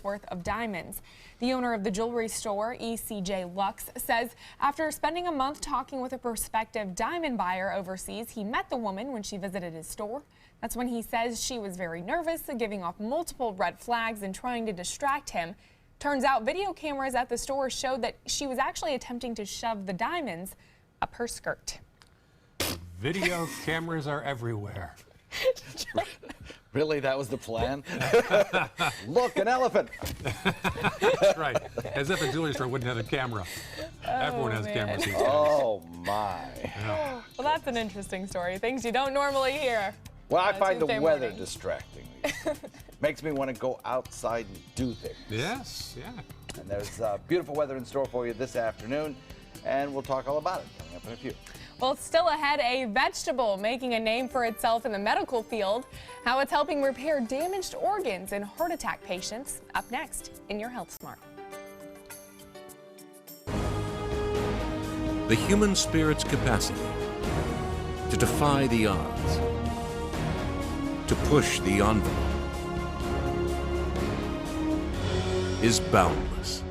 worth of diamonds. The owner of the jewelry store, ECJ Lux, says after spending a month talking with a prospective diamond buyer overseas, he met the woman when she visited his store. That's when he says she was very nervous, giving off multiple red flags and trying to distract him. Turns out video cameras at the store showed that she was actually attempting to shove the diamonds up her skirt. Video cameras are everywhere. Really, that was the plan? Look, an elephant. That's right. As if a jewelry store wouldn't have a camera. Everyone has cameras these days. Oh, my. Yeah. Well, that's an interesting story. Things you don't normally hear. Well, I find the Tuesday weather morning. distracting. Makes me want to go outside and do things. Yes, yeah. And there's beautiful weather in store for you this afternoon, and we'll talk all about it coming up in a few. Well, still ahead, a vegetable making a name for itself in the medical field. How it's helping repair damaged organs in heart attack patients. Up next in your Health Smart. The human spirit's capacity to defy the odds, to push the envelope, is boundless.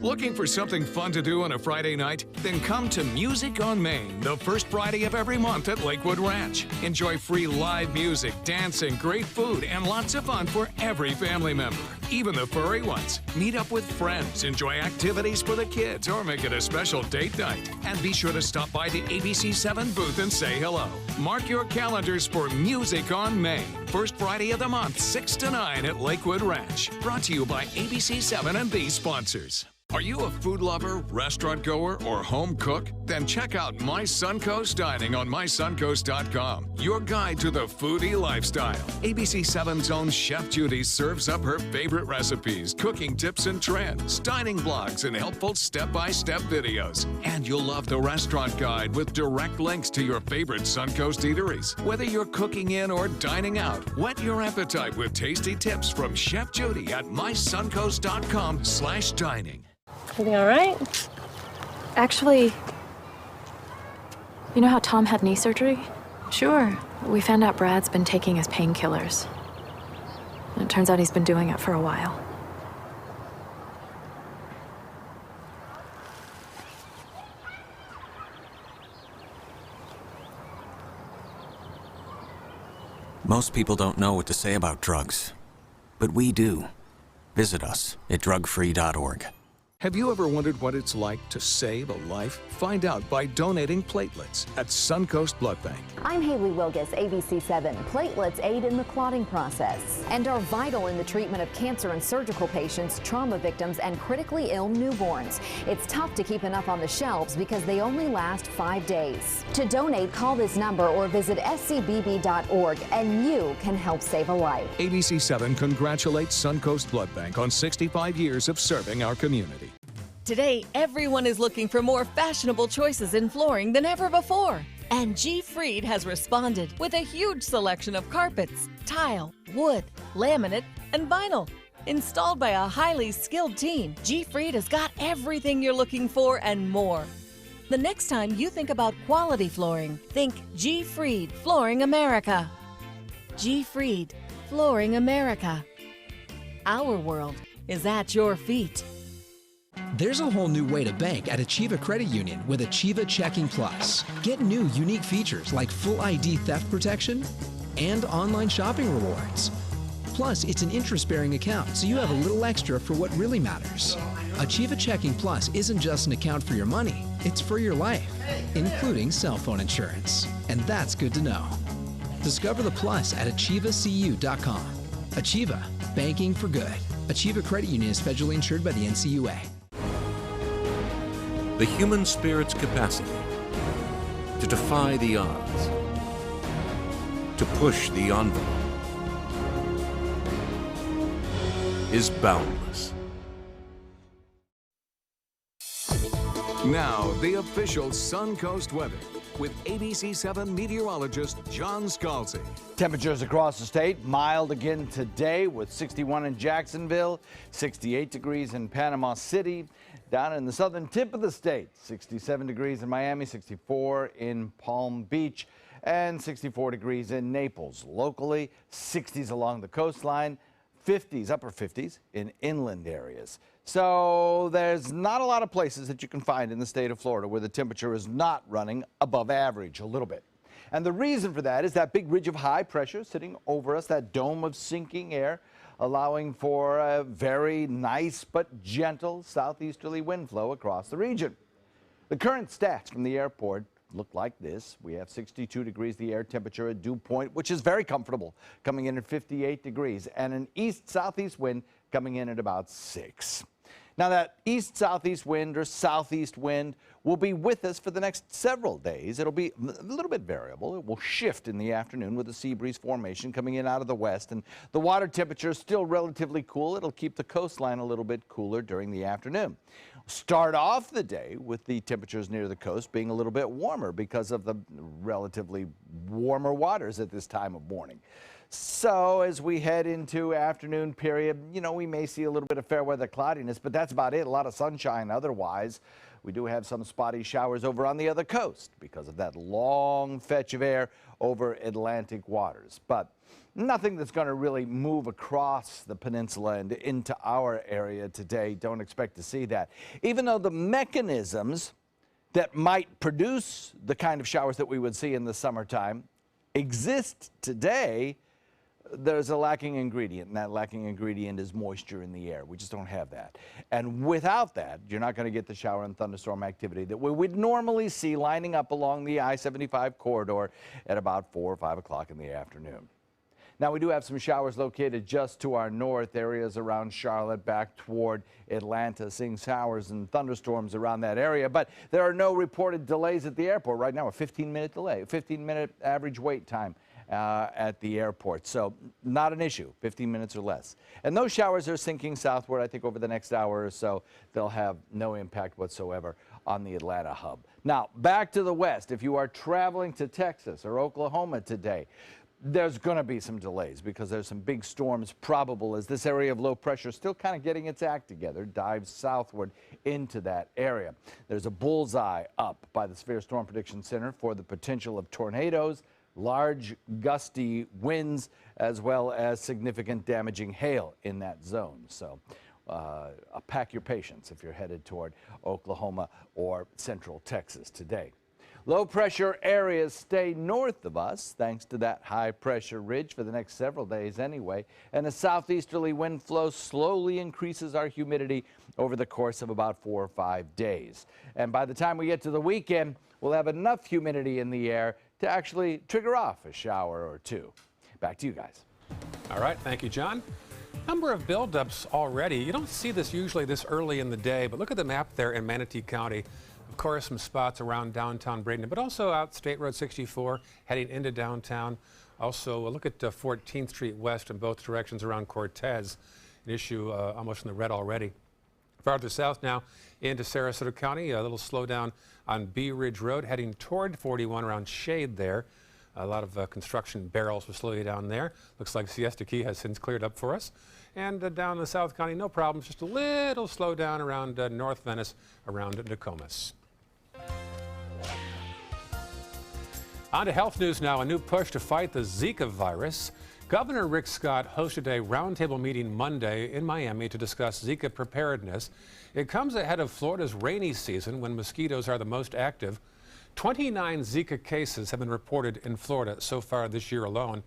Looking for something fun to do on a Friday night? Then come to Music on Main, the first Friday of every month at Lakewood Ranch. Enjoy free live music, dancing, great food, and lots of fun for every family member, even the furry ones. Meet up with friends, enjoy activities for the kids, or make it a special date night. And be sure to stop by the ABC7 booth and say hello. Mark your calendars for Music on Main, first Friday of the month, 6 to 9 at Lakewood Ranch. Brought to you by ABC7 and these sponsors. Are you a food lover, restaurant goer, or home cook? Then check out My Suncoast Dining on mysuncoast.com, your guide to the foodie lifestyle. ABC7's own Chef Judy serves up her favorite recipes, cooking tips and trends, dining blogs, and helpful step-by-step videos. And you'll love the restaurant guide with direct links to your favorite Suncoast eateries. Whether you're cooking in or dining out, whet your appetite with tasty tips from Chef Judy at mysuncoast.com/dining. Everything all right? Actually, you know how Tom had knee surgery? Sure. We found out Brad's been taking his painkillers. And it turns out he's been doing it for a while. Most people don't know what to say about drugs, but we do. Visit us at drugfree.org. Have you ever wondered what it's like to save a life? Find out by donating platelets at Suncoast Blood Bank. I'm Haley Wilgus, ABC7. Platelets aid in the clotting process and are vital in the treatment of cancer and surgical patients, trauma victims, and critically ill newborns. It's tough to keep enough on the shelves because they only last 5 days. To donate, call this number or visit scbb.org and you can help save a life. ABC7 congratulates Suncoast Blood Bank on 65 years of serving our community. Today, everyone is looking for more fashionable choices in flooring than ever before. And G. Fried has responded with a huge selection of carpets, tile, wood, laminate, and vinyl. Installed by a highly skilled team, G. Fried has got everything you're looking for and more. The next time you think about quality flooring, think G. Fried Flooring America. G. Fried Flooring America. Our world is at your feet. There's a whole new way to bank at Achieva Credit Union with Achieva Checking Plus. Get new unique features like full ID theft protection and online shopping rewards. Plus, it's an interest-bearing account, so you have a little extra for what really matters. Achieva Checking Plus isn't just an account for your money, it's for your life, including cell phone insurance. And that's good to know. Discover the plus at achievacu.com. Achieva, banking for good. Achieva Credit Union is federally insured by the NCUA. The human spirit's capacity to defy the odds, to push the envelope, is boundless. Now, the official Suncoast weather with ABC7 meteorologist John Scalzi. Temperatures across the state mild again today with 61 in Jacksonville, 68 degrees in Panama City. Down in the southern tip of the state, 67 degrees in Miami, 64 in Palm Beach, and 64 degrees in Naples. Locally, 60s along the coastline, 50s, upper 50s in inland areas. So there's not a lot of places that you can find in the state of Florida where the temperature is not running above average a little bit. And the reason for that is that big ridge of high pressure sitting over us, that dome of sinking air, allowing for a very nice but gentle southeasterly wind flow across the region. The current stats from the airport look like this. We have 62 degrees the air temperature at dew point, which is very comfortable, coming in at 58 degrees, and an east-southeast wind coming in at about 6. Now that east-southeast wind or southeast wind will be with us for the next several days. It'll be a little bit variable. It will shift in the afternoon with a sea breeze formation coming in out of the west, and the water temperature is still relatively cool. It'll keep the coastline a little bit cooler during the afternoon. Start off the day with the temperatures near the coast being a little bit warmer because of the relatively warmer waters at this time of morning. So as we head into afternoon period, you know, we may see a little bit of fair weather cloudiness, but that's about it. A lot of sunshine otherwise. We do have some spotty showers over on the other coast because of that long fetch of air over Atlantic waters. But nothing that's going to really move across the peninsula and into our area today. Don't expect to see that. Even though the mechanisms that might produce the kind of showers that we would see in the summertime exist today, there's a lacking ingredient, and that lacking ingredient is moisture in the air. We just don't have that. And without that, you're not going to get the shower and thunderstorm activity that we would normally see lining up along the I-75 corridor at about 4 or 5 o'clock in the afternoon. Now, we do have some showers located just to our north, areas around Charlotte, back toward Atlanta, seeing showers and thunderstorms around that area. But there are no reported delays at the airport right now, a 15-minute delay, 15-minute average wait time at the airport. So not an issue, 15 minutes or less. And those showers are sinking southward. I think over the next hour or so, they'll have no impact whatsoever on the Atlanta hub. Now, back to the west. If you are traveling to Texas or Oklahoma today, there's going to be some delays because there's some big storms probable as this area of low pressure is still kind of getting its act together, dives southward into that area. There's a bullseye up by the Severe Storm Prediction Center for the potential of tornadoes, large gusty winds, as well as significant damaging hail in that zone. So pack your patience if you're headed toward Oklahoma or central Texas today. Low pressure areas stay north of us thanks to that high pressure ridge for the next several days anyway, and a southeasterly wind flow slowly increases our humidity over the course of about 4 or 5 days. And by the time we get to the weekend, we'll have enough humidity in the air to actually trigger off a shower or two. Back to you guys. All right, thank you, John. Number of buildups already. You don't see this usually this early in the day, but look at the map there in Manatee County. Of course, some spots around downtown Bradenton, but also out State Road 64 heading into downtown. Also, look at 14th Street West in both directions around Cortez, an issue almost in the red already. Farther south now into Sarasota County, a little slowdown on Bee Ridge Road, heading toward 41 around Shade there. A lot of construction barrels will slow you down there. Looks like Siesta Key has since cleared up for us. And down in the South County, no problems, just a little slowdown around North Venice, around Nokomis. On to health news now, a new push to fight the Zika virus. Governor Rick Scott hosted a roundtable meeting Monday in Miami to discuss Zika preparedness. It comes ahead of Florida's rainy season when mosquitoes are the most active. 29 Zika cases have been reported in Florida so far this year alone.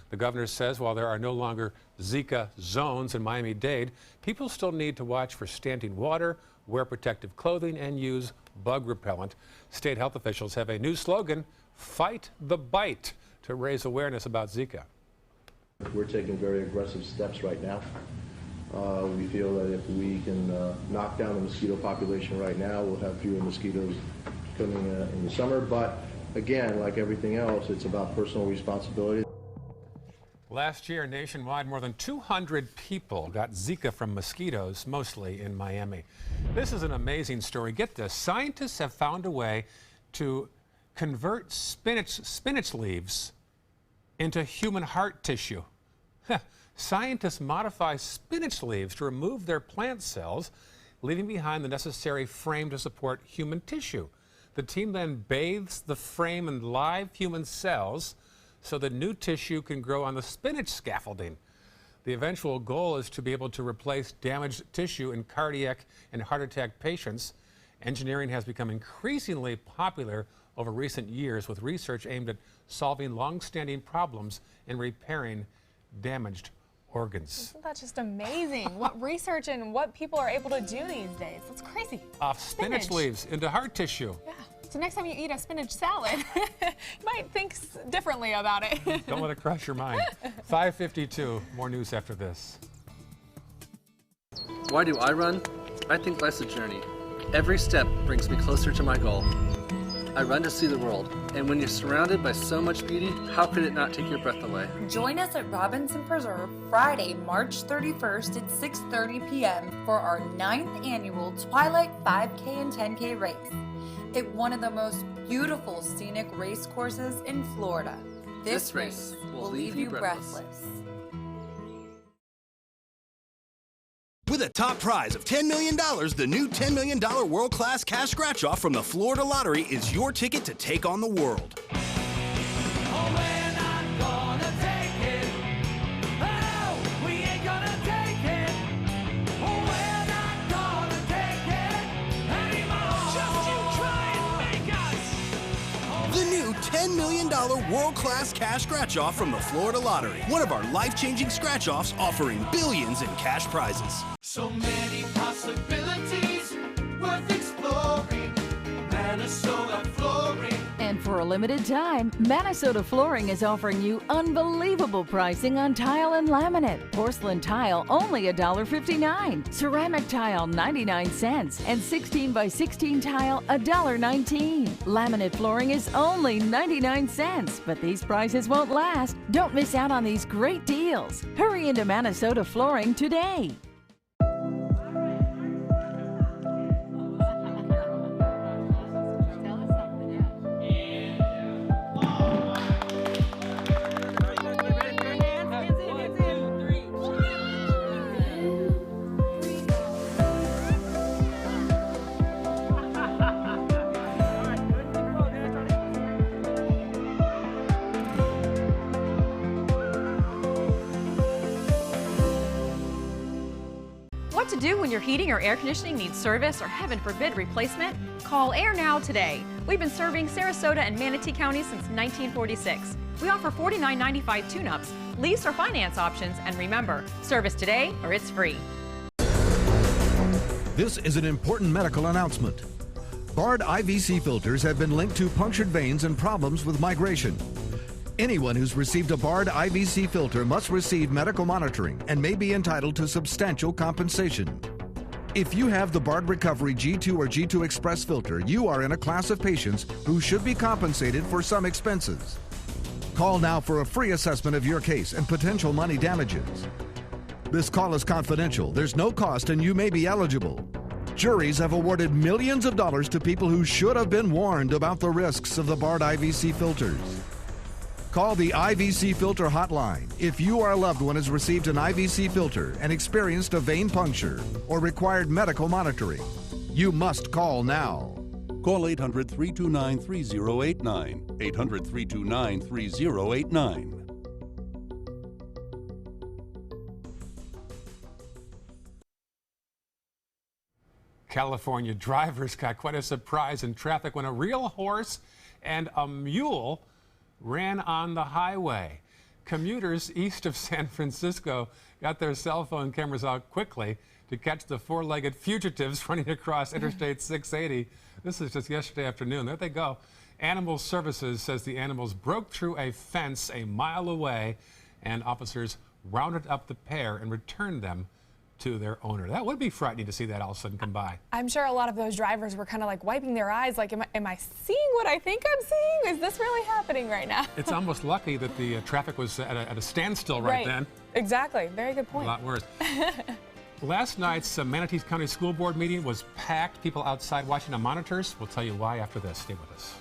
The governor says while there are no longer Zika zones in Miami-Dade, people still need to watch for standing water, wear protective clothing, and use bug repellent. State health officials have a new slogan, Fight the Bite, to raise awareness about Zika. We're taking very aggressive steps right now. We feel that if we can knock down the mosquito population right now, we'll have fewer mosquitoes coming in the summer. But again, like everything else, it's about personal responsibility. Last year, nationwide, more than 200 people got Zika from mosquitoes, mostly in Miami. This is an amazing story. Get this, scientists have found a way to convert spinach leaves into human heart tissue. Scientists modify spinach leaves to remove their plant cells, leaving behind the necessary frame to support human tissue. The team then bathes the frame in live human cells so the new tissue can grow on the spinach scaffolding. The eventual goal is to be able to replace damaged tissue in cardiac and heart attack patients. Engineering has become increasingly popular over recent years with research aimed at solving long-standing problems and repairing damaged organs. Isn't that just amazing? What research and what people are able to do these days. That's crazy. Off spinach leaves into heart tissue. Yeah. So next time you eat a spinach salad, you might think differently about it. Don't let it crush your mind. 5:52, more news after this. Why do I run? I think life's a journey. Every step brings me closer to my goal. I run to see the world, and when you're surrounded by so much beauty, how could it not take your breath away? Join us at Robinson Preserve Friday, March 31st at 6:30 p.m. for our 9th annual Twilight 5K and 10K race. At one of the most beautiful scenic race courses in Florida. This race will leave you breathless. With a top prize of $10 million, the new $10 million world-class cash scratch-off from the Florida Lottery is your ticket to take on the world. The new $10 million world-class cash scratch-off from the Florida Lottery. One of our life-changing scratch-offs offering billions in cash prizes. So many possibilities worth exploring. Minnesota Flooring. And for a limited time, Minnesota Flooring is offering you unbelievable pricing on tile and laminate. Porcelain tile only $1.59. Ceramic tile 99 cents. And 16 by 16 tile $1.19. Laminate flooring is only 99 cents. But these prices won't last. Don't miss out on these great deals. Hurry into Minnesota Flooring today. What to do when your heating or air conditioning needs service or, heaven forbid, replacement? Call Air Now today. We've been serving Sarasota and Manatee counties since 1946. We offer $49.95 tune-ups, lease or finance options, and remember, service today or it's free. This is an important medical announcement. Bard IVC filters have been linked to punctured veins and problems with migration. Anyone who's received a Bard IVC filter must receive medical monitoring and may be entitled to substantial compensation. If you have the Bard Recovery G2 or G2 Express filter, you are in a class of patients who should be compensated for some expenses. Call now for a free assessment of your case and potential money damages. This call is confidential. There's no cost and you may be eligible. Juries have awarded millions of dollars to people who should have been warned about the risks of the Bard IVC filters. Call the IVC Filter Hotline if you or a loved one has received an IVC filter and experienced a vein puncture or required medical monitoring. You must call now. Call 800-329-3089. 800-329-3089. California drivers got quite a surprise in traffic when a real horse and a mule ran on the highway. Commuters east of San Francisco got their cell phone cameras out quickly to catch the four-legged fugitives running across Interstate 680. This is just yesterday afternoon. There they go. Animal Services says the animals broke through a fence a mile away, and officers rounded up the pair and returned them to their owner. That would be frightening to see that all of a sudden come by. I'm sure a lot of those drivers were kind of like wiping their eyes, like, am I seeing what I think I'm seeing? Is this really happening right now? It's almost lucky that the traffic was at a standstill right then. Exactly. Very good point. A lot worse. Last night's Manatee County School Board meeting was packed. People outside watching on monitors. We'll tell you why after this. Stay with us.